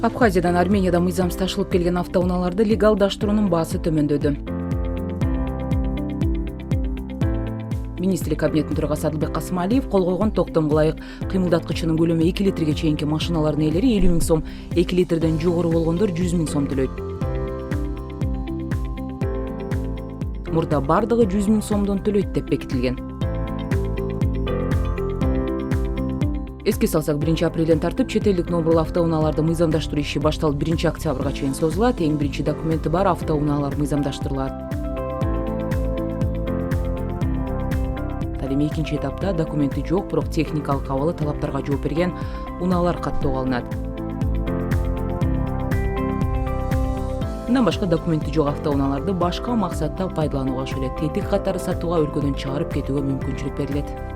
Абхазиядан Армениядан мыйзамсыз ташылып келген автоунааларды легалдаштыруунун баасы төмөндөдү. Министрлик кабинетинин төрагасы Адылбек Касымалиев кол койгон токтомго ылайык кыймылдаткычынын көлөмү 2 литрге чейинки машиналардын ээлери 50 000 сом, 2 литрден жогору болгондор 100 000 сом төлөйт. Мурда бардыгы 100 000 сомдон төлөйт деп бекитилген. Эске салсак, 1 апрелден тартып чет элдик номерлуу автоунааларды мыйзамдаштыруу иши башталып 1 октябрга чейин созулат. Эң биринчи документи бар автоунаалар мыйзамдаштырылат. Ал эми экинчи этапта документи жок, бирок техникалык абалы талаптарга жооп берген унаалар каттоого алынат. Мындан башка документи жок автоунааларды башка максатта пайдаланууга, ошол эле тетик катары сатууга өлкөдөн чыгарып кетүүгө мүмкүнчүлүк берилет.